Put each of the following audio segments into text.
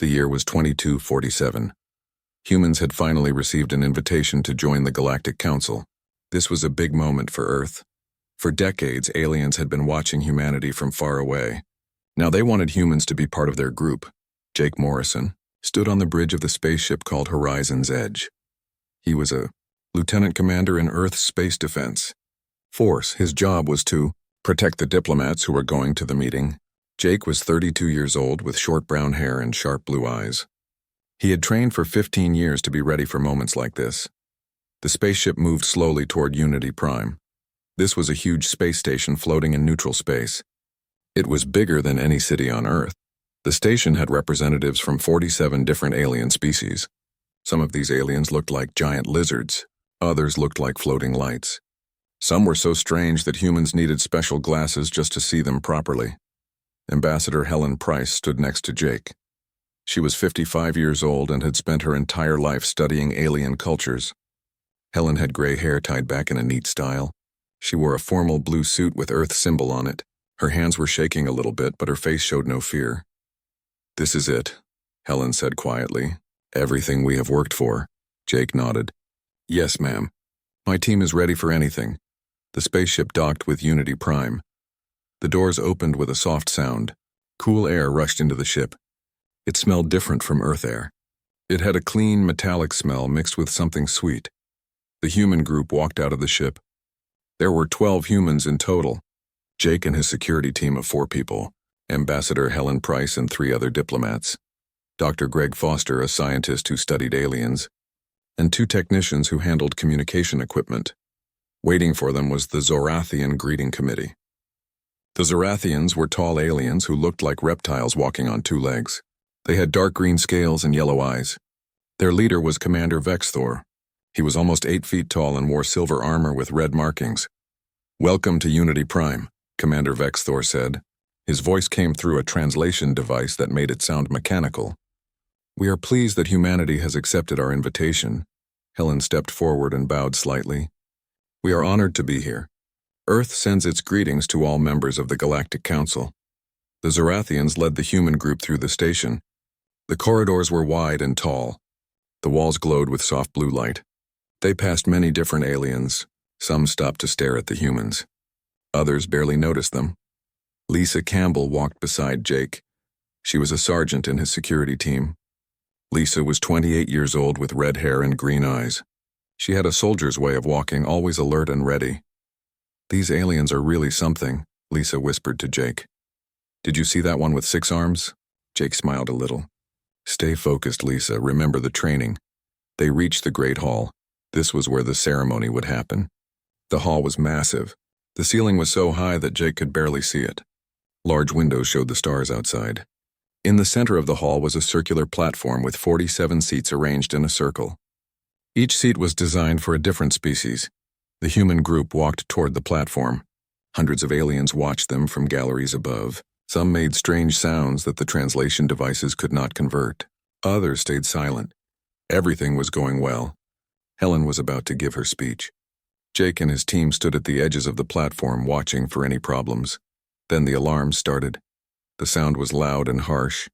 The year was 2247. Humans had finally received an invitation to join the Galactic Council. This was a big moment for Earth. For decades, aliens had been watching humanity from far away. Now they wanted humans to be part of their group. Jake Morrison stood on the bridge of the spaceship called Horizon's Edge. He was a lieutenant commander in Earth's space defense force. His job was to protect the diplomats who were going to the meeting. Jake was 32 years old with short brown hair and sharp blue eyes. He had trained for 15 years to be ready for moments like this. The spaceship moved slowly toward Unity Prime. This was a huge space station floating in neutral space. It was bigger than any city on Earth. The station had representatives from 47 different alien species. Some of these aliens looked like giant lizards. Others looked like floating lights. Some were so strange that humans needed special glasses just to see them properly. Ambassador Helen Price stood next to Jake. She was 55 years old and had spent her entire life studying alien cultures. Helen had gray hair tied back in a neat style. She wore a formal blue suit with Earth symbol on it. Her hands were shaking a little bit, but her face showed no fear. "This is it," Helen said quietly. "Everything we have worked for." Jake nodded. "Yes, ma'am. My team is ready for anything." The spaceship docked with Unity Prime. The doors opened with a soft sound. Cool air rushed into the ship. It smelled different from Earth air. It had a clean, metallic smell mixed with something sweet. The human group walked out of the ship. There were 12 humans in total. Jake and his security team of 4 people, Ambassador Helen Price and 3 other diplomats, Dr. Greg Foster, a scientist who studied aliens, and 2 technicians who handled communication equipment. Waiting for them was the Zorathian Greeting Committee. The Zorathians were tall aliens who looked like reptiles walking on 2 legs. They had dark green scales and yellow eyes. Their leader was Commander Vexthor. He was almost 8 feet tall and wore silver armor with red markings. "Welcome to Unity Prime," Commander Vexthor said. His voice came through a translation device that made it sound mechanical. "We are pleased that humanity has accepted our invitation." Helen stepped forward and bowed slightly. "We are honored to be here. Earth sends its greetings to all members of the Galactic Council." The Zorathians led the human group through the station. The corridors were wide and tall. The walls glowed with soft blue light. They passed many different aliens. Some stopped to stare at the humans. Others barely noticed them. Lisa Campbell walked beside Jake. She was a sergeant in his security team. Lisa was 28 years old with red hair and green eyes. She had a soldier's way of walking, always alert and ready. "These aliens are really something," Lisa whispered to Jake. "Did you see that one with 6 arms?" Jake smiled a little. "Stay focused, Lisa. Remember the training." They reached the Great Hall. This was where the ceremony would happen. The hall was massive. The ceiling was so high that Jake could barely see it. Large windows showed the stars outside. In the center of the hall was a circular platform with 47 seats arranged in a circle. Each seat was designed for a different species. The human group walked toward the platform. Hundreds of aliens watched them from galleries above. Some made strange sounds that the translation devices could not convert. Others stayed silent. Everything was going well. Helen was about to give her speech. Jake and his team stood at the edges of the platform watching for any problems. Then the alarms started. The sound was loud and harsh.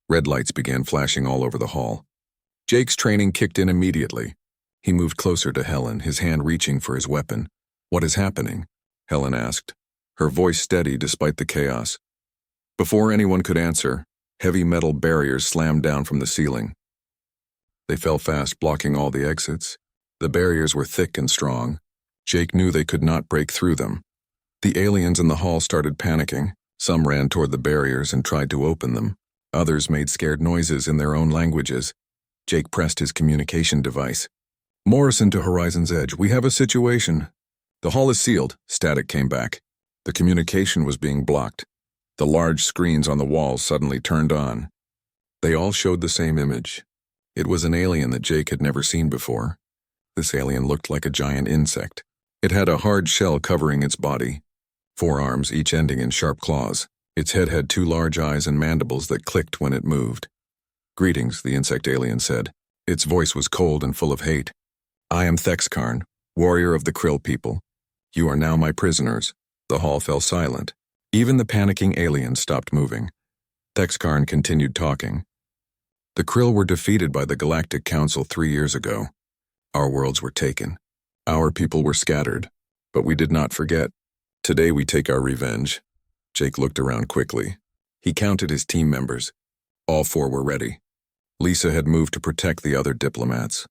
Red lights began flashing all over the hall. Jake's training kicked in immediately. He moved closer to Helen, his hand reaching for his weapon. "What is happening?" Helen asked, her voice steady despite the chaos. Before anyone could answer, heavy metal barriers slammed down from the ceiling. They fell fast, blocking all the exits. The barriers were thick and strong. Jake knew they could not break through them. The aliens in the hall started panicking. Some ran toward the barriers and tried to open them. Others made scared noises in their own languages. Jake pressed his communication device. "Morrison to Horizon's Edge. We have a situation." "The hall is sealed," static came back. The communication was being blocked. The large screens on the walls suddenly turned on. They all showed the same image. It was an alien that Jake had never seen before. This alien looked like a giant insect. It had a hard shell covering its body, 4 arms, each ending in sharp claws. Its head had 2 large eyes and mandibles that clicked when it moved. "Greetings," the insect alien said. Its voice was cold and full of hate. "I am Thexkarn, warrior of the Krill people. You are now my prisoners." The hall fell silent. Even the panicking aliens stopped moving. Thexkarn continued talking. The Krill were defeated by the Galactic Council 3 years ago. Our worlds were taken. Our people were scattered. But we did not forget. Today we take our revenge. Jake looked around quickly. He counted his team members. All 4 were ready. Lisa had moved to protect the other diplomats.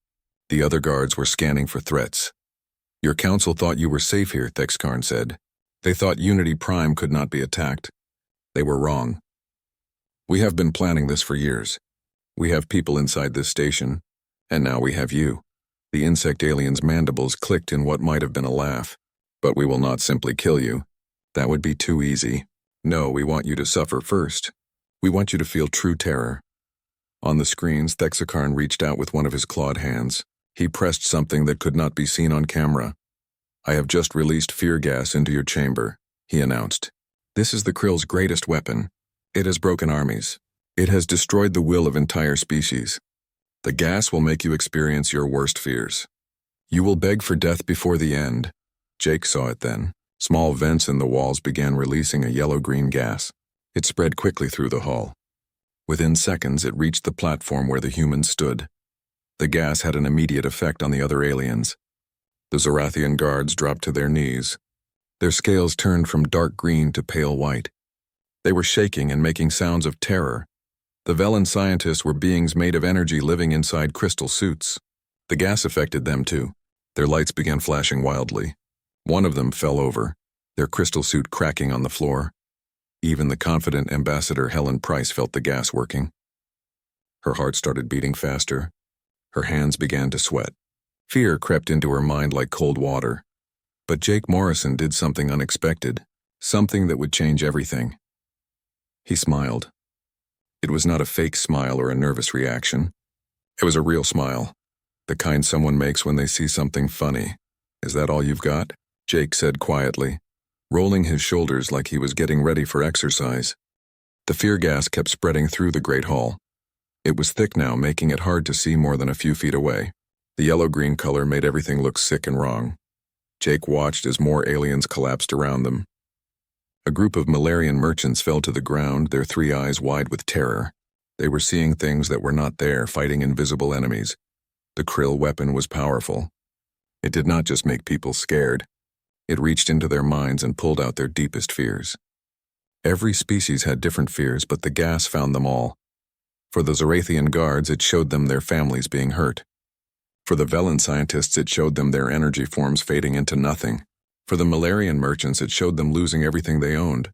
The other guards were scanning for threats. Your council thought you were safe here, Thexkarn said. They thought Unity Prime could not be attacked. They were wrong. We have been planning this for years. We have people inside this station, and now we have you. The insect alien's mandibles clicked in what might have been a laugh. But we will not simply kill you. That would be too easy. No, we want you to suffer first. We want you to feel true terror. On the screens, Thexkarn reached out with one of his clawed hands. He pressed something that could not be seen on camera. I have just released fear gas into your chamber, he announced. This is the Krill's greatest weapon. It has broken armies. It has destroyed the will of entire species. The gas will make you experience your worst fears. You will beg for death before the end. Jake saw it then. Small vents in the walls began releasing a yellow-green gas. It spread quickly through the hall. Within seconds, it reached the platform where the humans stood. The gas had an immediate effect on the other aliens. The Zorathian guards dropped to their knees. Their scales turned from dark green to pale white. They were shaking and making sounds of terror. The Velen scientists were beings made of energy living inside crystal suits. The gas affected them too. Their lights began flashing wildly. One of them fell over, their crystal suit cracking on the floor. Even the confident Ambassador Helen Price felt the gas working. Her heart started beating faster. Her hands began to sweat. Fear crept into her mind like cold water. But Jake Morrison did something unexpected, something that would change everything. He smiled. It was not a fake smile or a nervous reaction. It was a real smile, the kind someone makes when they see something funny. Is that all you've got? Jake said quietly, rolling his shoulders like he was getting ready for exercise. The fear gas kept spreading through the great hall. It was thick now, making it hard to see more than a few feet away. The yellow-green color made everything look sick and wrong. Jake watched as more aliens collapsed around them. A group of Malarian merchants fell to the ground, their 3 eyes wide with terror. They were seeing things that were not there, fighting invisible enemies. The Krill weapon was powerful. It did not just make people scared. It reached into their minds and pulled out their deepest fears. Every species had different fears, but the gas found them all. For the Zorathian guards, it showed them their families being hurt. For the Velen scientists, it showed them their energy forms fading into nothing. For the Malarian merchants, it showed them losing everything they owned.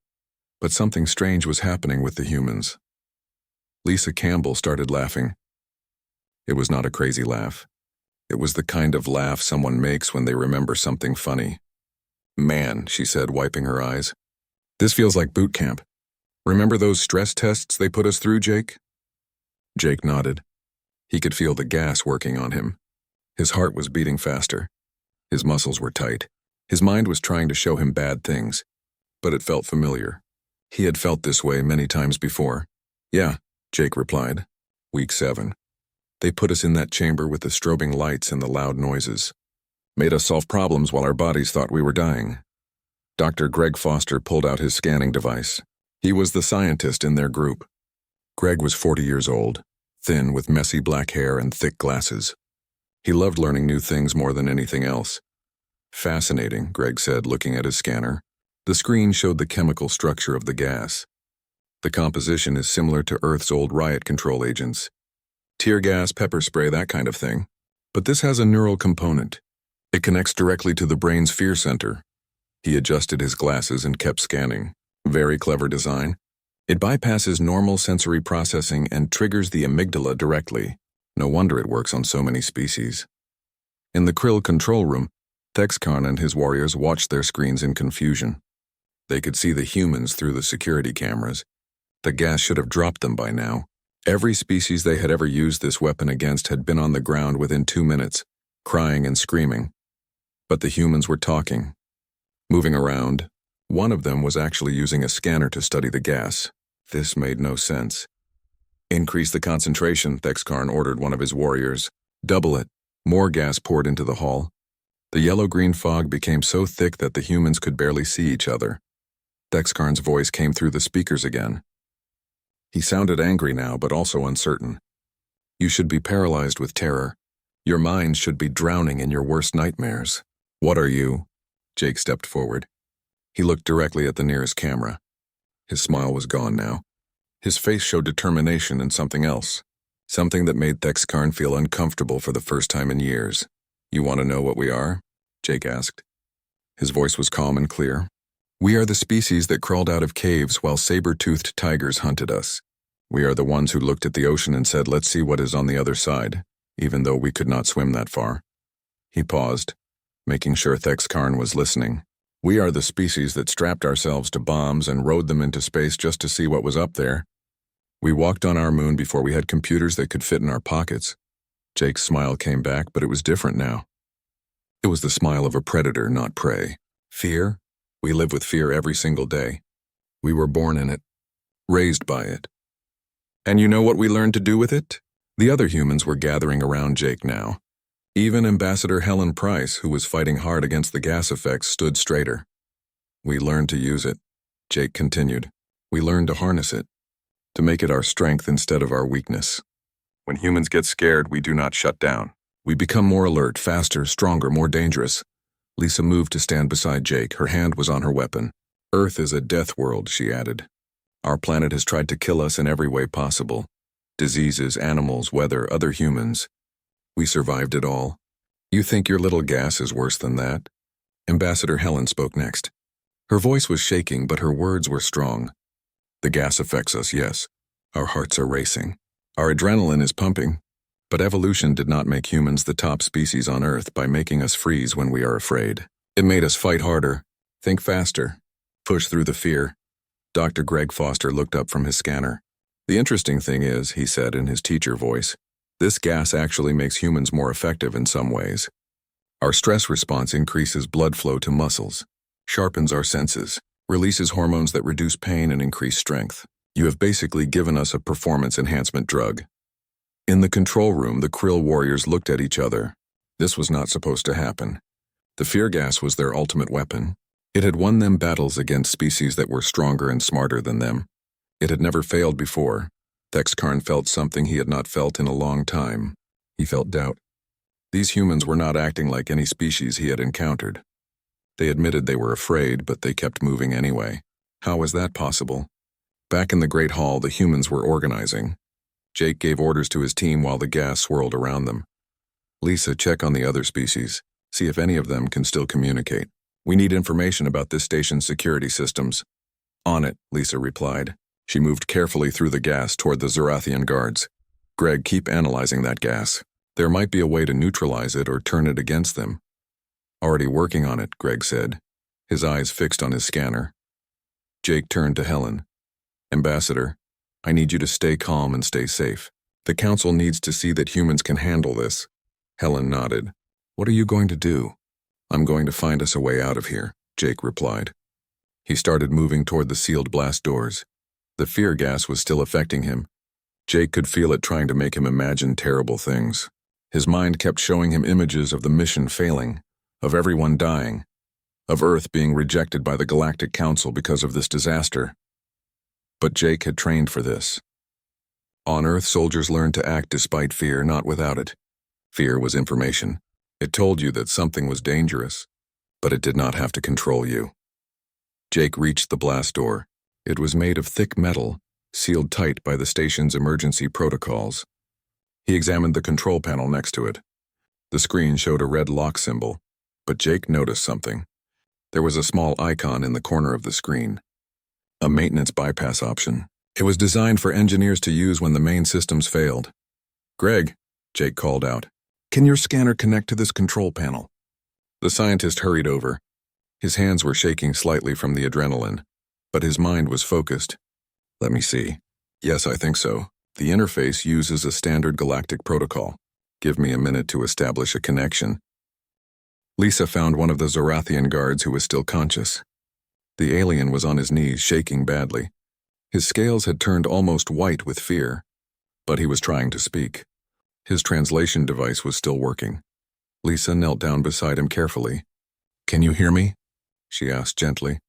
But something strange was happening with the humans. Lisa Campbell started laughing. It was not a crazy laugh. It was the kind of laugh someone makes when they remember something funny. Man, she said, wiping her eyes. This feels like boot camp. Remember those stress tests they put us through, Jake? Jake nodded. He could feel the gas working on him. His heart was beating faster. His muscles were tight. His mind was trying to show him bad things, but it felt familiar. He had felt this way many times before. Yeah, Jake replied. Week 7. They put us in that chamber with the strobing lights and the loud noises. Made us solve problems while our bodies thought we were dying. Dr. Greg Foster pulled out his scanning device. He was the scientist in their group. Greg was 40 years old, thin with messy black hair and thick glasses. He loved learning new things more than anything else. Fascinating, Greg said, looking at his scanner. The screen showed the chemical structure of the gas. The composition is similar to Earth's old riot control agents. Tear gas, pepper spray, that kind of thing. But this has a neural component. It connects directly to the brain's fear center. He adjusted his glasses and kept scanning. Very clever design. It bypasses normal sensory processing and triggers the amygdala directly. No wonder it works on so many species. In the Krill control room, Thexkarn and his warriors watched their screens in confusion. They could see the humans through the security cameras. The gas should have dropped them by now. Every species they had ever used this weapon against had been on the ground within 2 minutes, crying and screaming. But the humans were talking, moving around. One of them was actually using a scanner to study the gas. This made no sense. Increase the concentration, Thexkarn ordered one of his warriors. Double it. More gas poured into the hall. The yellow-green fog became so thick that the humans could barely see each other. Thexkarn's voice came through the speakers again. He sounded angry now, but also uncertain. You should be paralyzed with terror. Your mind should be drowning in your worst nightmares. What are you? Jake stepped forward. He looked directly at the nearest camera. His smile was gone now. His face showed determination and something else. Something that made Thexkarn feel uncomfortable for the first time in years. You want to know what we are? Jake asked. His voice was calm and clear. We are the species that crawled out of caves while saber-toothed tigers hunted us. We are the ones who looked at the ocean and said, let's see what is on the other side, even though we could not swim that far. He paused, making sure Thexkarn was listening. We are the species that strapped ourselves to bombs and rode them into space just to see what was up there. We walked on our moon before we had computers that could fit in our pockets. Jake's smile came back, but it was different now. It was the smile of a predator, not prey. Fear? We live with fear every single day. We were born in it, raised by it. And you know what we learned to do with it? The other humans were gathering around Jake now. Even Ambassador Helen Price, who was fighting hard against the gas effects, stood straighter. We learned to use it, Jake continued. We learned to harness it, to make it our strength instead of our weakness. When humans get scared, we do not shut down. We become more alert, faster, stronger, more dangerous. Lisa moved to stand beside Jake. Her hand was on her weapon. Earth is a death world, she added. Our planet has tried to kill us in every way possible. Diseases, animals, weather, other humans. We survived it all. You think your little gas is worse than that? Ambassador Helen spoke next. Her voice was shaking, but her words were strong. The gas affects us, yes. Our hearts are racing. Our adrenaline is pumping. But evolution did not make humans the top species on Earth by making us freeze when we are afraid. It made us fight harder, think faster, push through the fear. Dr. Greg Foster looked up from his scanner. The interesting thing is, he said in his teacher voice, this gas actually makes humans more effective in some ways. Our stress response increases blood flow to muscles, sharpens our senses, releases hormones that reduce pain and increase strength. You have basically given us a performance enhancement drug. In the control room, the Krill warriors looked at each other. This was not supposed to happen. The fear gas was their ultimate weapon. It had won them battles against species that were stronger and smarter than them. It had never failed before. Thexkarn felt something he had not felt in a long time. He felt doubt. These humans were not acting like any species he had encountered. They admitted they were afraid, but they kept moving anyway. How was that possible? Back in the Great Hall, the humans were organizing. Jake gave orders to his team while the gas swirled around them. Lisa, check on the other species. See if any of them can still communicate. We need information about this station's security systems. On it, Lisa replied. She moved carefully through the gas toward the Zorathian guards. Greg, keep analyzing that gas. There might be a way to neutralize it or turn it against them. Already working on it, Greg said, his eyes fixed on his scanner. Jake turned to Helen. Ambassador, I need you to stay calm and stay safe. The Council needs to see that humans can handle this. Helen nodded. What are you going to do? I'm going to find us a way out of here, Jake replied. He started moving toward the sealed blast doors. The fear gas was still affecting him. Jake could feel it trying to make him imagine terrible things. His mind kept showing him images of the mission failing, of everyone dying, of Earth being rejected by the Galactic Council because of this disaster. But Jake had trained for this. On Earth, soldiers learned to act despite fear, not without it. Fear was information. It told you that something was dangerous, but it did not have to control you. Jake reached the blast door. It was made of thick metal, sealed tight by the station's emergency protocols. He examined the control panel next to it. The screen showed a red lock symbol, but Jake noticed something. There was a small icon in the corner of the screen. A maintenance bypass option. It was designed for engineers to use when the main systems failed. Greg, Jake called out, can your scanner connect to this control panel? The scientist hurried over. His hands were shaking slightly from the adrenaline, but his mind was focused. Let me see. Yes, I think so. The interface uses a standard galactic protocol. Give me a minute to establish a connection. Lisa found one of the Zorathian guards who was still conscious. The alien was on his knees, shaking badly. His scales had turned almost white with fear, but he was trying to speak. His translation device was still working. Lisa knelt down beside him carefully. Can you hear me? She asked gently.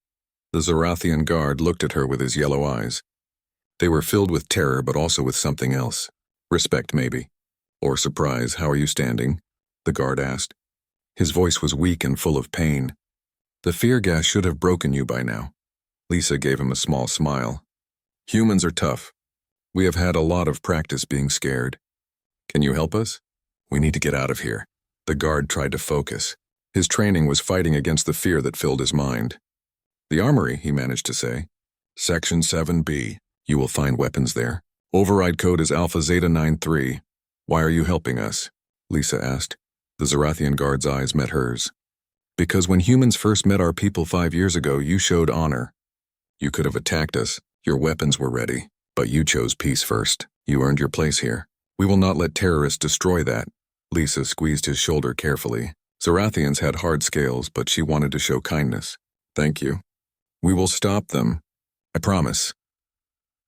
The Zorathian guard looked at her with his yellow eyes. They were filled with terror, but also with something else. Respect, maybe. Or surprise, how are you standing? The guard asked. His voice was weak and full of pain. The fear gas should have broken you by now. Lisa gave him a small smile. Humans are tough. We have had a lot of practice being scared. Can you help us? We need to get out of here. The guard tried to focus. His training was fighting against the fear that filled his mind. The armory, he managed to say. Section 7B. You will find weapons there. Override code is Alpha Zeta 93. Why are you helping us? Lisa asked. The Zarathian guard's eyes met hers. Because when humans first met our people 5 years ago, you showed honor. You could have attacked us. Your weapons were ready. But you chose peace first. You earned your place here. We will not let terrorists destroy that. Lisa squeezed his shoulder carefully. Zarathians had hard scales, but she wanted to show kindness. Thank you. We will stop them. I promise.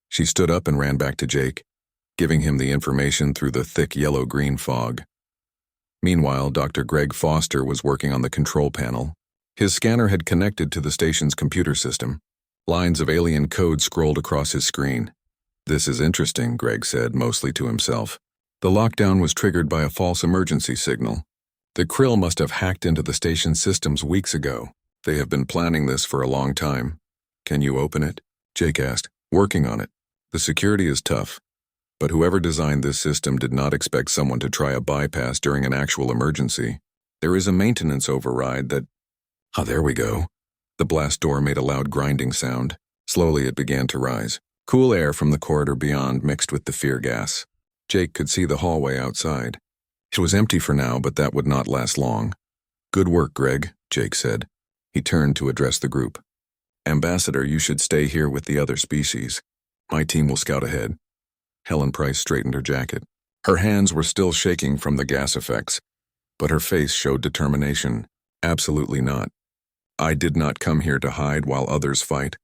She stood up and ran back to Jake, giving him the information through the thick yellow-green fog. Meanwhile, Dr. Greg Foster was working on the control panel. His scanner had connected to the station's computer system. Lines of alien code scrolled across his screen. This is interesting, Greg said, mostly to himself. The lockdown was triggered by a false emergency signal. The Krill must have hacked into the station's systems weeks ago. They have been planning this for a long time. Can you open it? Jake asked. Working on it. The security is tough. But whoever designed this system did not expect someone to try a bypass during an actual emergency. There is a maintenance override that... Ah, there we go. The blast door made a loud grinding sound. Slowly it began to rise. Cool air from the corridor beyond mixed with the fear gas. Jake could see the hallway outside. It was empty for now, but that would not last long. Good work, Greg, Jake said. He turned to address the group. Ambassador, you should stay here with the other species. My team will scout ahead. Helen Price straightened her jacket. Her hands were still shaking from the gas effects, but her face showed determination. Absolutely not. I did not come here to hide while others fight.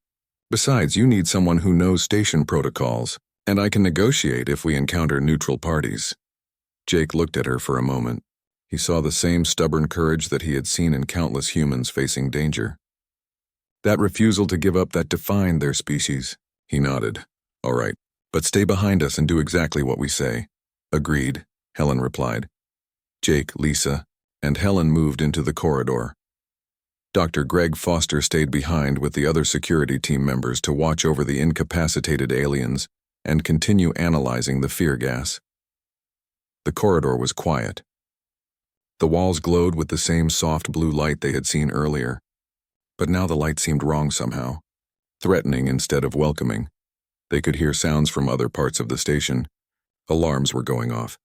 Besides, you need someone who knows station protocols, and I can negotiate if we encounter neutral parties. Jake looked at her for a moment. He saw the same stubborn courage that he had seen in countless humans facing danger. That refusal to give up that defined their species. He nodded. All right, but stay behind us and do exactly what we say. Agreed, Helen replied. Jake, Lisa, and Helen moved into the corridor. Dr. Greg Foster stayed behind with the other security team members to watch over the incapacitated aliens and continue analyzing the fear gas. The corridor was quiet. The walls glowed with the same soft blue light they had seen earlier, but now the light seemed wrong somehow, threatening instead of welcoming. They could hear sounds from other parts of the station. Alarms were going off.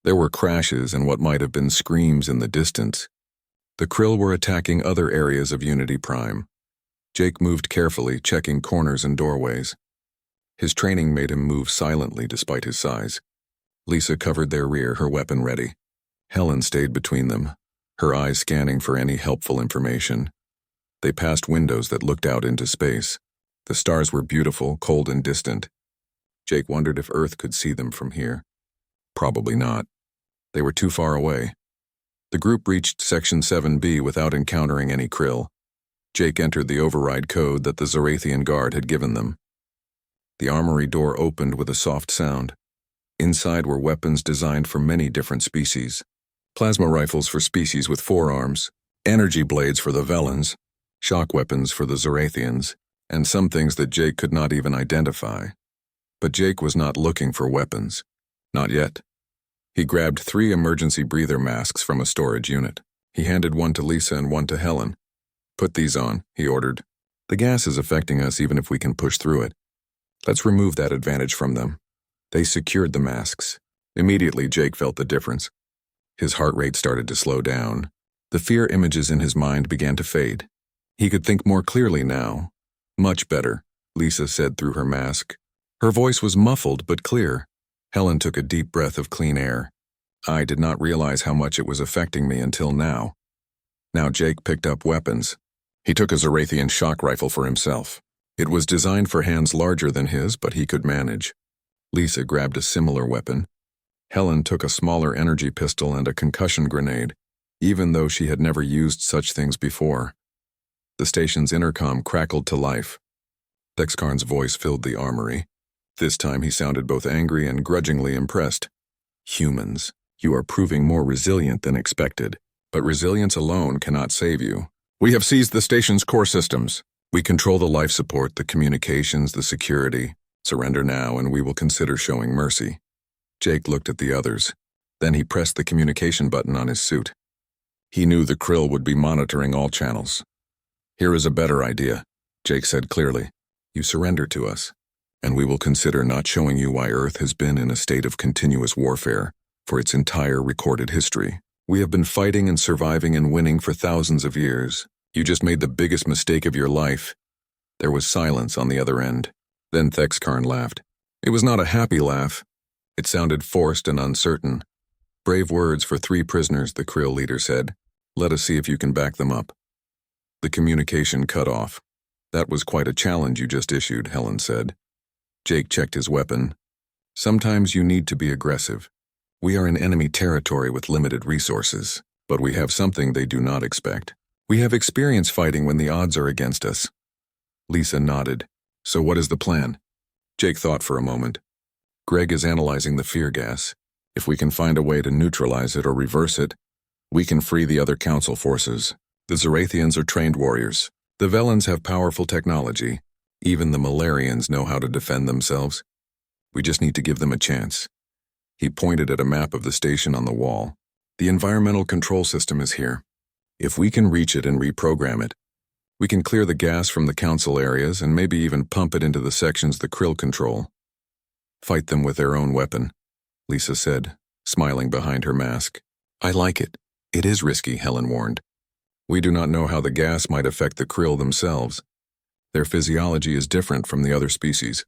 There were crashes and what might have been screams in the distance. The Krill were attacking other areas of Unity Prime. Jake moved carefully, checking corners and doorways. His training made him move silently despite his size. Lisa covered their rear, her weapon ready. Helen stayed between them, her eyes scanning for any helpful information. They passed windows that looked out into space. The stars were beautiful, cold and distant. Jake wondered if Earth could see them from here. Probably not. They were too far away. The group reached Section 7B without encountering any Krill. Jake entered the override code that the Zarathian guard had given them. The armory door opened with a soft sound. Inside were weapons designed for many different species. Plasma rifles for species with forearms, energy blades for the Velans, shock weapons for the Zarathians, and some things that Jake could not even identify. But Jake was not looking for weapons. Not yet. He grabbed 3 emergency breather masks from a storage unit. He handed one to Lisa and one to Helen. Put these on, he ordered. The gas is affecting us even if we can push through it. Let's remove that advantage from them. They secured the masks. Immediately, Jake felt the difference. His heart rate started to slow down. The fear images in his mind began to fade. He could think more clearly now. Much better, Lisa said through her mask. Her voice was muffled but clear. Helen took a deep breath of clean air. I did not realize how much it was affecting me until now. Now Jake picked up weapons. He took a Zarathian shock rifle for himself. It was designed for hands larger than his, but he could manage. Lisa grabbed a similar weapon. Helen took a smaller energy pistol and a concussion grenade, even though she had never used such things before. The station's intercom crackled to life. Dexkarn's voice filled the armory. This time he sounded both angry and grudgingly impressed. Humans, you are proving more resilient than expected, but resilience alone cannot save you. We have seized the station's core systems. We control the life support, the communications, the security. Surrender now and we will consider showing mercy. Jake looked at the others. Then he pressed the communication button on his suit. He knew the Krill would be monitoring all channels. Here is a better idea, Jake said clearly. You surrender to us, and we will consider not showing you why Earth has been in a state of continuous warfare for its entire recorded history. We have been fighting and surviving and winning for thousands of years. You just made the biggest mistake of your life. There was silence on the other end. Then Thexkarn laughed. It was not a happy laugh. It sounded forced and uncertain. Brave words for 3 prisoners, the Krill leader said. Let us see if you can back them up. The communication cut off. That was quite a challenge you just issued, Helen said. Jake checked his weapon. Sometimes you need to be aggressive. We are in enemy territory with limited resources, but we have something they do not expect. We have experience fighting when the odds are against us. Lisa nodded. So what is the plan? Jake thought for a moment. Greg is analyzing the fear gas. If we can find a way to neutralize it or reverse it, we can free the other council forces. The Zorathians are trained warriors. The Velans have powerful technology. Even the Malarians know how to defend themselves. We just need to give them a chance. He pointed at a map of the station on the wall. The environmental control system is here. If we can reach it and reprogram it, we can clear the gas from the council areas and maybe even pump it into the sections the Krill control. Fight them with their own weapon, Lisa said, smiling behind her mask. I like it. It is risky, Helen warned. We do not know how the gas might affect the Krill themselves. Their physiology is different from the other species.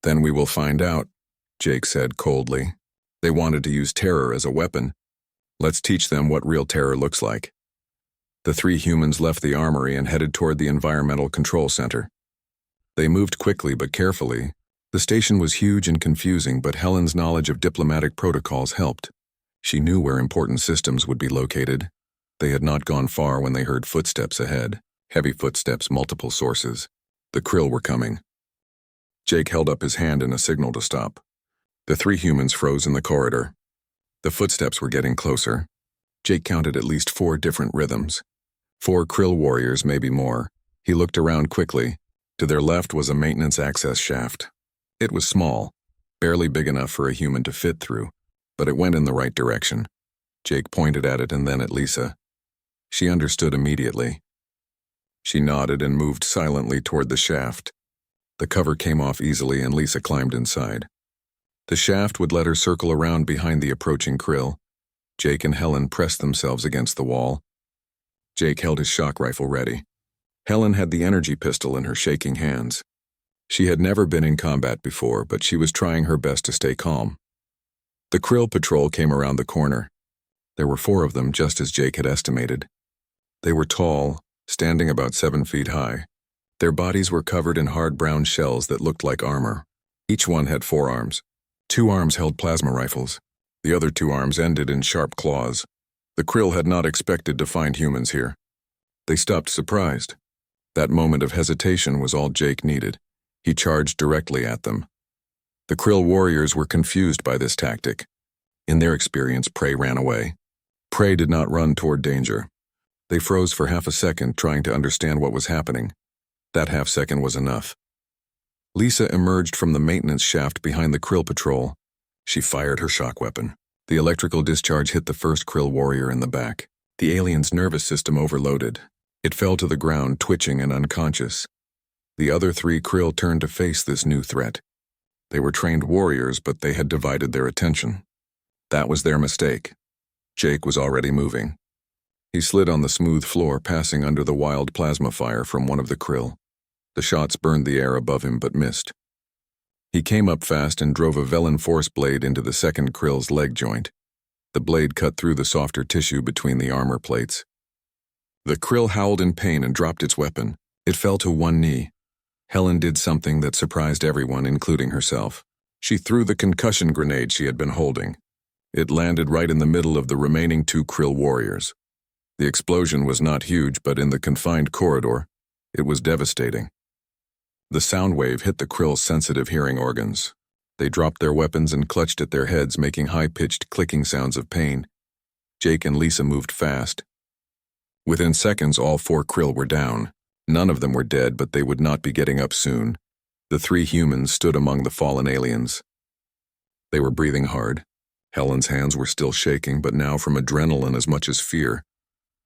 Then we will find out, Jake said coldly. They wanted to use terror as a weapon. Let's teach them what real terror looks like. The 3 humans left the armory and headed toward the environmental control center. They moved quickly but carefully. The station was huge and confusing, but Helen's knowledge of diplomatic protocols helped. She knew where important systems would be located. They had not gone far when they heard footsteps ahead. Heavy footsteps, multiple sources. The Krill were coming. Jake held up his hand in a signal to stop. The 3 humans froze in the corridor. The footsteps were getting closer. Jake counted at least 4 different rhythms. 4 Krill warriors, maybe more. He looked around quickly. To their left was a maintenance access shaft. It was small, barely big enough for a human to fit through, but it went in the right direction. Jake pointed at it and then at Lisa. She understood immediately. She nodded and moved silently toward the shaft. The cover came off easily and Lisa climbed inside. The shaft would let her circle around behind the approaching Krill. Jake and Helen pressed themselves against the wall. Jake held his shock rifle ready. Helen had the energy pistol in her shaking hands. She had never been in combat before, but she was trying her best to stay calm. The Krill patrol came around the corner. There were 4 of them, just as Jake had estimated. They were tall, standing about 7 feet high. Their bodies were covered in hard brown shells that looked like armor. Each one had 4 arms. 2 arms held plasma rifles. The other 2 arms ended in sharp claws. The Krill had not expected to find humans here. They stopped surprised. That moment of hesitation was all Jake needed. He charged directly at them. The Krill warriors were confused by this tactic. In their experience, prey ran away. Prey did not run toward danger. They froze for half a second, trying to understand what was happening. That half second was enough. Lisa emerged from the maintenance shaft behind the Krill patrol. She fired her shock weapon. The electrical discharge hit the first Krill warrior in the back. The alien's nervous system overloaded. It fell to the ground, twitching and unconscious. The other 3 Krill turned to face this new threat. They were trained warriors, but they had divided their attention. That was their mistake. Jake was already moving. He slid on the smooth floor, passing under the wild plasma fire from one of the Krill. The shots burned the air above him, but missed. He came up fast and drove a Velan force blade into the second Krill's leg joint. The blade cut through the softer tissue between the armor plates. The Krill howled in pain and dropped its weapon. It fell to one knee. Helen did something that surprised everyone, including herself. She threw the concussion grenade she had been holding. It landed right in the middle of the remaining 2 Krill warriors. The explosion was not huge, but in the confined corridor, it was devastating. The sound wave hit the Krill's sensitive hearing organs. They dropped their weapons and clutched at their heads, making high-pitched clicking sounds of pain. Jake and Lisa moved fast. Within seconds, all 4 krill were down. None of them were dead, but they would not be getting up soon. The 3 humans stood among the fallen aliens. They were breathing hard. Helen's hands were still shaking, but now from adrenaline as much as fear.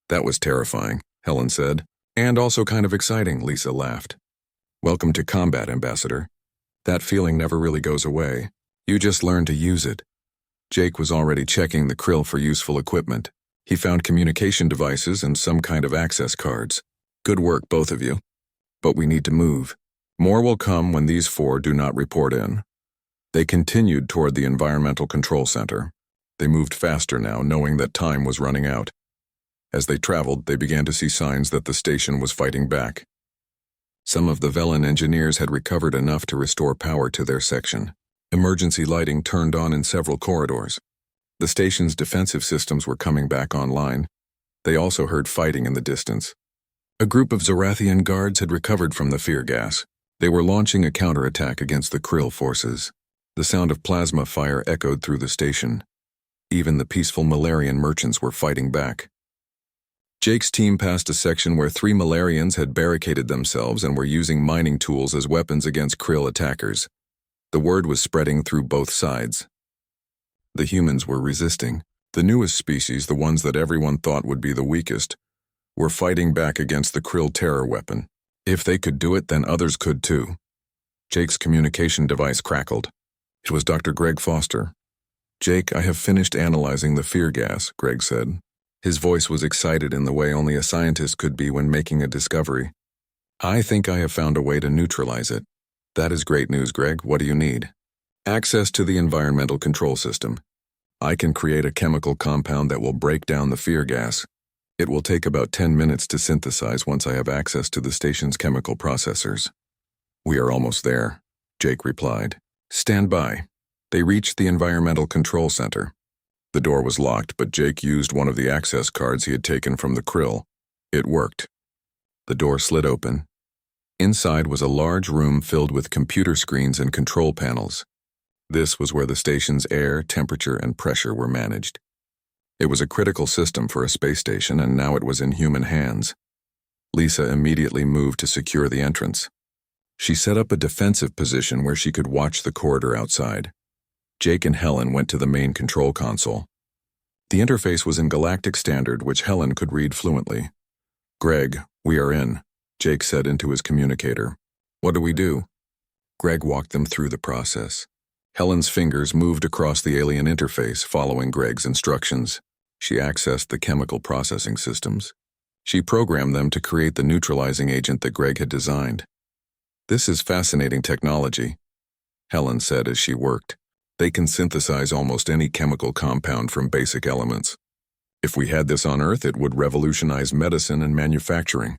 That was terrifying, Helen said. And also kind of exciting, Lisa laughed. Welcome to combat, Ambassador. That feeling never really goes away. You just learn to use it. Jake was already checking the krill for useful equipment. He found communication devices and some kind of access cards. Good work, both of you. But we need to move. More will come when these 4 do not report in. They continued toward the Environmental Control Center. They moved faster now, knowing that time was running out. As they traveled, they began to see signs that the station was fighting back. Some of the Velen engineers had recovered enough to restore power to their section. Emergency lighting turned on in several corridors. The station's defensive systems were coming back online. They also heard fighting in the distance. A group of Zorathian guards had recovered from the fear gas. They were launching a counterattack against the krill forces. The sound of plasma fire echoed through the station. Even the peaceful Malarian merchants were fighting back. Jake's team passed a section where 3 Malarians had barricaded themselves and were using mining tools as weapons against krill attackers. The word was spreading through both sides. The humans were resisting. The newest species, the ones that everyone thought would be the weakest, were fighting back against the krill terror weapon. If they could do it, then others could too. Jake's communication device crackled. It was Dr. Greg Foster. Jake, I have finished analyzing the fear gas, Greg said. His voice was excited in the way only a scientist could be when making a discovery. I think I have found a way to neutralize it. That is great news, Greg. What do you need? Access to the environmental control system. I can create a chemical compound that will break down the fear gas. It will take about 10 minutes to synthesize once I have access to the station's chemical processors. We are almost there, Jake replied. Stand by. They reached the environmental control center. The door was locked, but Jake used one of the access cards he had taken from the krill. It worked. The door slid open. Inside was a large room filled with computer screens and control panels. This was where the station's air, temperature, and pressure were managed. It was a critical system for a space station, and now it was in human hands. Lisa immediately moved to secure the entrance. She set up a defensive position where she could watch the corridor outside. Jake and Helen went to the main control console. The interface was in Galactic Standard, which Helen could read fluently. Greg, we are in, Jake said into his communicator. What do we do? Greg walked them through the process. Helen's fingers moved across the alien interface, following Greg's instructions. She accessed the chemical processing systems. She programmed them to create the neutralizing agent that Greg had designed. This is fascinating technology, Helen said as she worked. They can synthesize almost any chemical compound from basic elements. If we had this on Earth, it would revolutionize medicine and manufacturing.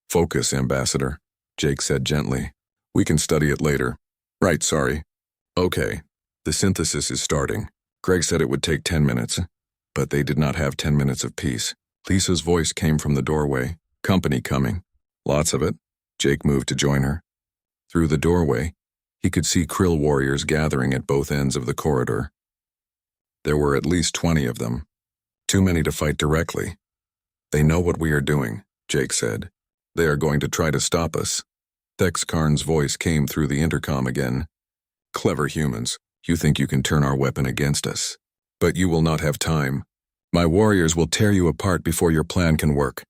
Focus, Ambassador, Jake said gently. We can study it later. Right, sorry. Okay, the synthesis is starting. Greg said it would take 10 minutes, but they did not have 10 minutes of peace. Lisa's voice came from the doorway. Company coming. Lots of it. Jake moved to join her. Through the doorway, he could see krill warriors gathering at both ends of the corridor. There were at least 20 of them. Too many to fight directly. They know what we are doing, Jake said. They are going to try to stop us. Thex Karn's voice came through the intercom again. Clever humans, you think you can turn our weapon against us. But you will not have time. My warriors will tear you apart before your plan can work.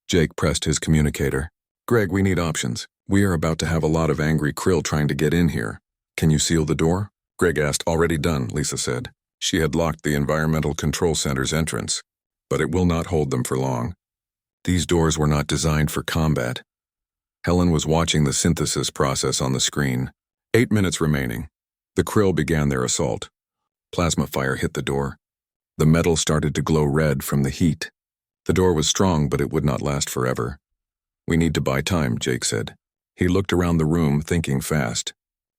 Jake pressed his communicator. Greg, we need options. We are about to have a lot of angry krill trying to get in here. Can you seal the door? Greg asked. Already done, Lisa said. She had locked the Environmental Control Center's entrance, but it will not hold them for long. These doors were not designed for combat. Helen was watching the synthesis process on the screen. 8 minutes remaining. The krill began their assault. Plasma fire hit the door. The metal started to glow red from the heat. The door was strong, but it would not last forever. We need to buy time, Jake said. He looked around the room, thinking fast.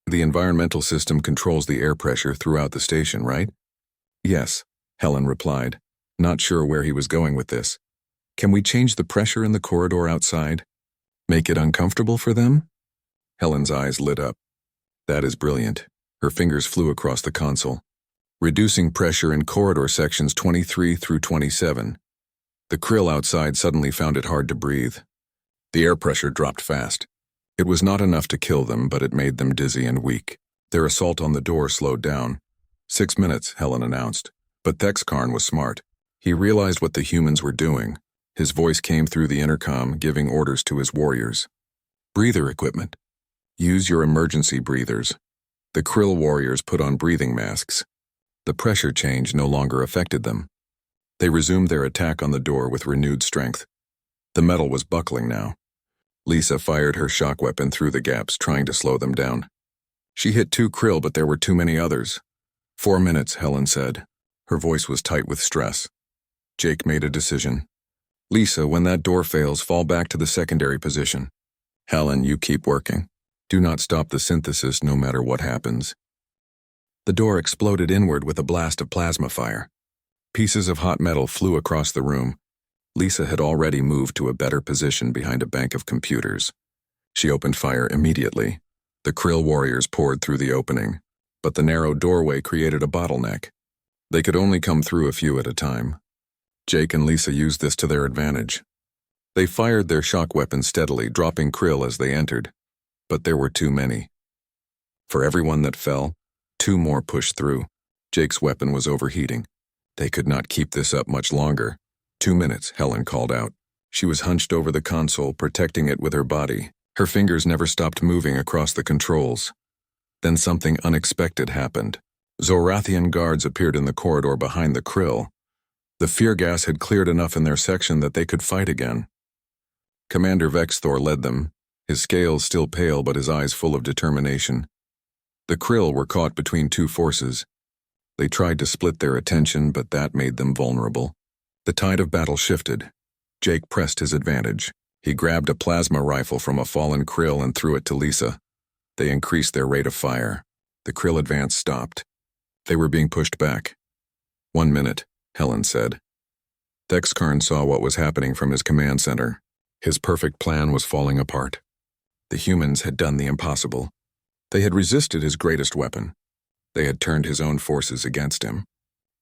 The environmental system controls the air pressure throughout the station, right? Yes, Helen replied, not sure where he was going with this. Can we change the pressure in the corridor outside? Make it uncomfortable for them? Helen's eyes lit up. That is brilliant. Her fingers flew across the console, reducing pressure in corridor sections 23 through 27. The krill outside suddenly found it hard to breathe. The air pressure dropped fast. It was not enough to kill them, but it made them dizzy and weak. Their assault on the door slowed down. 6 minutes, Helen announced. But Thexkarn was smart. He realized what the humans were doing. His voice came through the intercom, giving orders to his warriors. Breather equipment. Use your emergency breathers. The krill warriors put on breathing masks. The pressure change no longer affected them. They resumed their attack on the door with renewed strength. The metal was buckling now. Lisa fired her shock weapon through the gaps, trying to slow them down. She hit 2 krill, but there were too many others. 4 minutes, Helen said. Her voice was tight with stress. Jake made a decision. Lisa, when that door fails, fall back to the secondary position. Helen, you keep working. Do not stop the synthesis no matter what happens. The door exploded inward with a blast of plasma fire. Pieces of hot metal flew across the room. Lisa had already moved to a better position behind a bank of computers. She opened fire immediately. The krill warriors poured through the opening, but the narrow doorway created a bottleneck. They could only come through a few at a time. Jake and Lisa used this to their advantage. They fired their shock weapons steadily, dropping krill as they entered, but there were too many. For everyone that fell, 2 more pushed through. Jake's weapon was overheating. They could not keep this up much longer. 2 minutes, Helen called out. She was hunched over the console, protecting it with her body. Her fingers never stopped moving across the controls. Then something unexpected happened. Zorathian guards appeared in the corridor behind the krill. The fear gas had cleared enough in their section that they could fight again. Commander Vexthor led them, his scales still pale but his eyes full of determination. The krill were caught between 2 forces. They tried to split their attention, but that made them vulnerable. The tide of battle shifted. Jake pressed his advantage. He grabbed a plasma rifle from a fallen krill and threw it to Lisa. They increased their rate of fire. The krill advance stopped. They were being pushed back. 1 minute, Helen said. Thexkarn saw what was happening from his command center. His perfect plan was falling apart. The humans had done the impossible. They had resisted his greatest weapon. They had turned his own forces against him.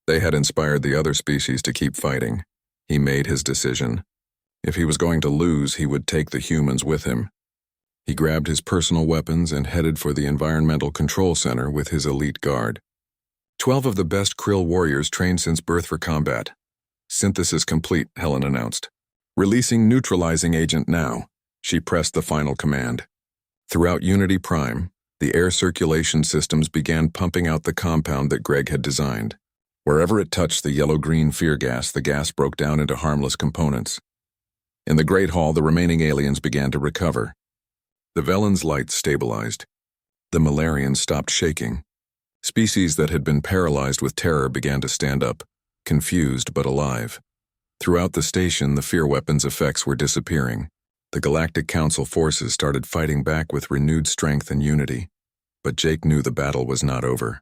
They had inspired the other species to keep fighting. He made his decision. If he was going to lose, he would take the humans with him. He grabbed his personal weapons and headed for the Environmental Control Center with his elite guard. 12 of the best krill warriors trained since birth for combat. Synthesis complete, Helen announced. Releasing neutralizing agent now. She pressed the final command. Throughout Unity Prime, the air circulation systems began pumping out the compound that Greg had designed. Wherever it touched the yellow-green fear gas, the gas broke down into harmless components. In the Great Hall, the remaining aliens began to recover. The Velen's lights stabilized. The Malarians stopped shaking. Species that had been paralyzed with terror began to stand up, confused but alive. Throughout the station, the fear weapons' effects were disappearing. The Galactic Council forces started fighting back with renewed strength and unity. But Jake knew the battle was not over.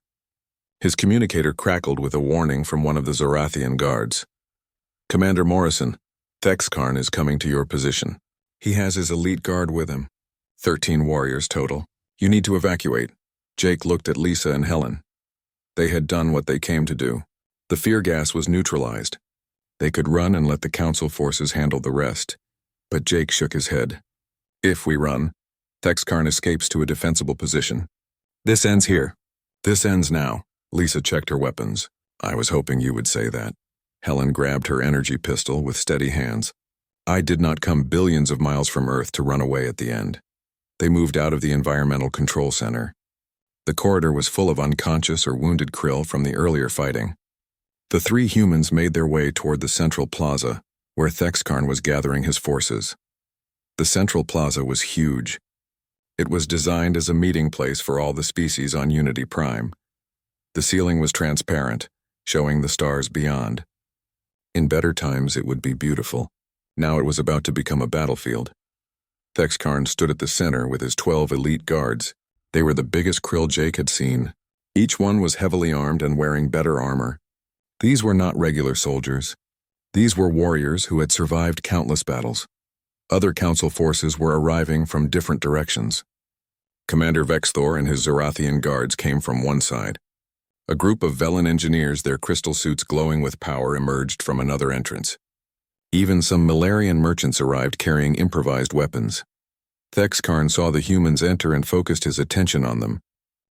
His communicator crackled with a warning from one of the Zorathian guards. Commander Morrison, Thexkarn is coming to your position. He has his elite guard with him. 13 warriors total. You need to evacuate. Jake looked at Lisa and Helen. They had done what they came to do. The fear gas was neutralized. They could run and let the Council forces handle the rest. But Jake shook his head. If we run, Thexkarn escapes to a defensible position. This ends here. This ends now. Lisa checked her weapons. I was hoping you would say that. Helen grabbed her energy pistol with steady hands. I did not come billions of miles from Earth to run away at the end. They moved out of the Environmental Control Center. The corridor was full of unconscious or wounded krill from the earlier fighting. The 3 humans made their way toward the central plaza, where Thexkarn was gathering his forces. The central plaza was huge. It was designed as a meeting place for all the species on Unity Prime. The ceiling was transparent, showing the stars beyond. In better times, it would be beautiful. Now it was about to become a battlefield. Thexkarn stood at the center with his 12 elite guards. They were the biggest krill Jake had seen. Each one was heavily armed and wearing better armor. These were not regular soldiers. These were warriors who had survived countless battles. Other council forces were arriving from different directions. Commander Vexthor and his Zerathian guards came from one side. A group of Velen engineers, their crystal suits glowing with power, emerged from another entrance. Even some Malarian merchants arrived carrying improvised weapons. Thexkarn saw the humans enter and focused his attention on them.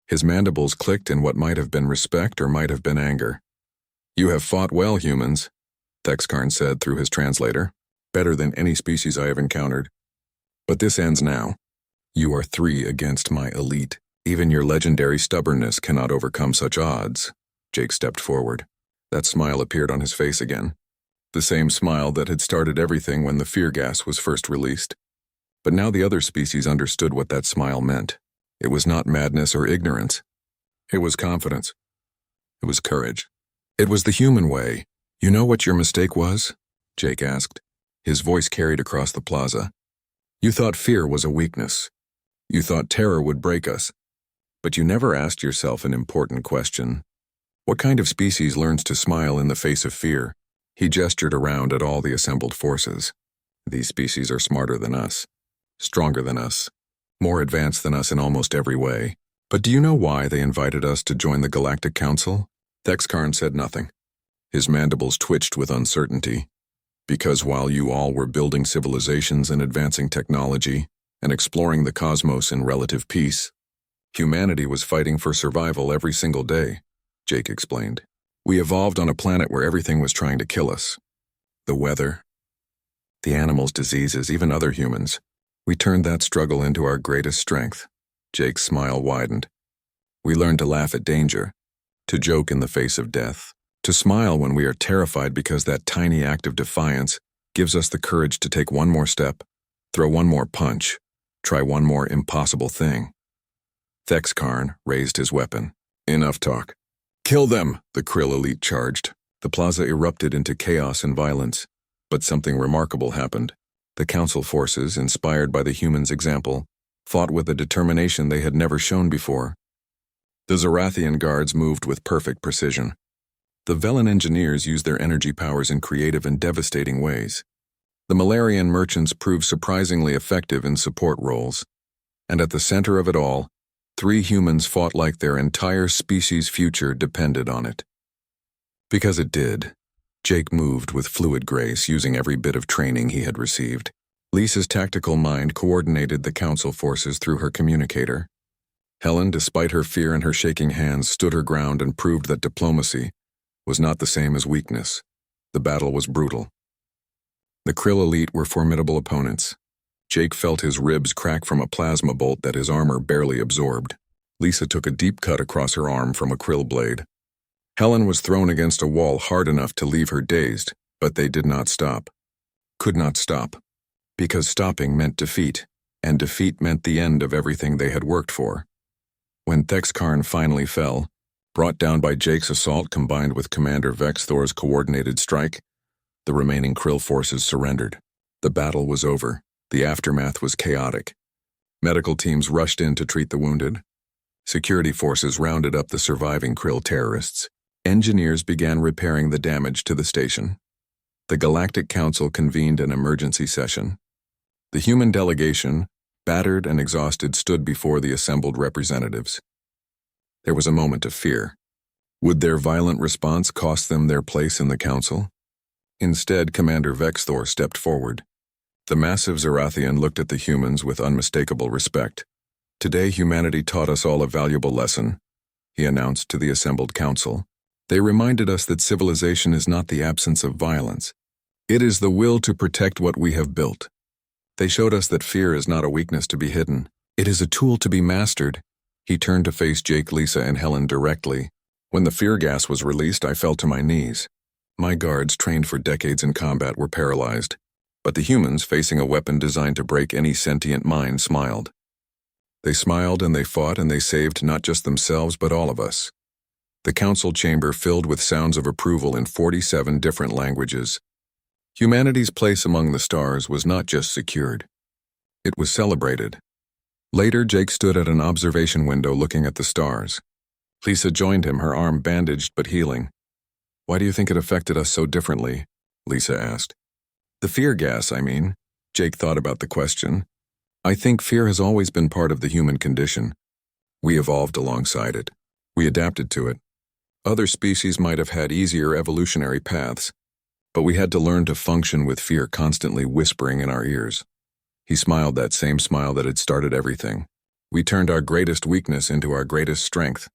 His mandibles clicked in what might have been respect or might have been anger. "You have fought well, humans," Thexkarn said through his translator. "Better than any species I have encountered. But this ends now. You are 3 against my elite. Even your legendary stubbornness cannot overcome such odds." Jake stepped forward. That smile appeared on his face again. The same smile that had started everything when the fear gas was first released. But now the other species understood what that smile meant. It was not madness or ignorance. It was confidence. It was courage. It was the human way. "You know what your mistake was?" Jake asked. His voice carried across the plaza. "You thought fear was a weakness. You thought terror would break us. But you never asked yourself an important question. What kind of species learns to smile in the face of fear?" He gestured around at all the assembled forces. "These species are smarter than us, stronger than us, more advanced than us in almost every way. But do you know why they invited us to join the Galactic Council?" Thexkarn said nothing. His mandibles twitched with uncertainty. "Because while you all were building civilizations and advancing technology and exploring the cosmos in relative peace, humanity was fighting for survival every single day," Jake explained. "We evolved on a planet where everything was trying to kill us. The weather, the animals' diseases, even other humans. We turned that struggle into our greatest strength." Jake's smile widened. "We learned to laugh at danger, to joke in the face of death, to smile when we are terrified because that tiny act of defiance gives us the courage to take one more step, throw one more punch, try one more impossible thing." Thexkarn raised his weapon. "Enough talk. Kill them!" the Krill elite charged. The plaza erupted into chaos and violence, but something remarkable happened. The council forces, inspired by the humans' example, fought with a determination they had never shown before. The Zerathian guards moved with perfect precision. The Velen engineers used their energy powers in creative and devastating ways. The Malarian merchants proved surprisingly effective in support roles. And at the center of it all, 3 humans fought like their entire species' future depended on it. Because it did. Jake moved with fluid grace, using every bit of training he had received. Lisa's tactical mind coordinated the council forces through her communicator. Helen, despite her fear and her shaking hands, stood her ground and proved that diplomacy was not the same as weakness. The battle was brutal. The Krill elite were formidable opponents. Jake felt his ribs crack from a plasma bolt that his armor barely absorbed. Lisa took a deep cut across her arm from a krill blade. Helen was thrown against a wall hard enough to leave her dazed, but they did not stop. Could not stop. Because stopping meant defeat, and defeat meant the end of everything they had worked for. When Thexkarn finally fell, brought down by Jake's assault combined with Commander Vexthor's coordinated strike, the remaining krill forces surrendered. The battle was over. The aftermath was chaotic. Medical teams rushed in to treat the wounded. Security forces rounded up the surviving krill terrorists. Engineers began repairing the damage to the station. The Galactic Council convened an emergency session. The human delegation, battered and exhausted, stood before the assembled representatives. There was a moment of fear. Would their violent response cost them their place in the council? Instead, Commander Vexthor stepped forward. The massive Zerathian looked at the humans with unmistakable respect. "Today humanity taught us all a valuable lesson," he announced to the assembled council. "They reminded us that civilization is not the absence of violence. It is the will to protect what we have built. They showed us that fear is not a weakness to be hidden. It is a tool to be mastered." He turned to face Jake, Lisa, and Helen directly. "When the fear gas was released, I fell to my knees. My guards, trained for decades in combat, were paralyzed. But the humans, facing a weapon designed to break any sentient mind, smiled. They smiled and they fought and they saved not just themselves but all of us." The council chamber filled with sounds of approval in 47 different languages. Humanity's place among the stars was not just secured. It was celebrated. Later, Jake stood at an observation window looking at the stars. Lisa joined him, her arm bandaged but healing. "Why do you think it affected us so differently?" Lisa asked. "The fear gas, I mean." Jake thought about the question. I think fear has always been part of the human condition. We evolved alongside it. We adapted to it. Other species might have had easier evolutionary paths, but we had to learn to function with fear constantly whispering in our ears. He smiled that same smile that had started everything. We turned our greatest weakness into our greatest strength.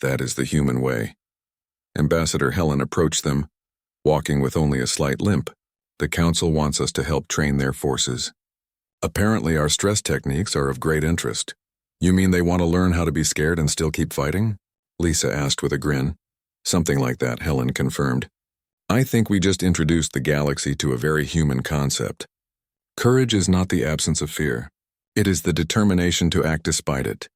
That is the human way. Ambassador Helen approached them, walking with only a slight limp. The council wants us to help train their forces. Apparently our stress techniques are of great interest. You mean they want to learn how to be scared and still keep fighting? Lisa asked with a grin. Something like that, Helen confirmed. I think we just introduced the galaxy to a very human concept. Courage is not the absence of fear. It is the determination to act despite it.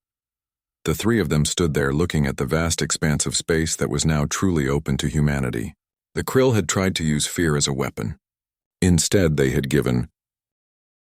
The three of them stood there looking at the vast expanse of space that was now truly open to humanity. The Krill had tried to use fear as a weapon. Instead, they had given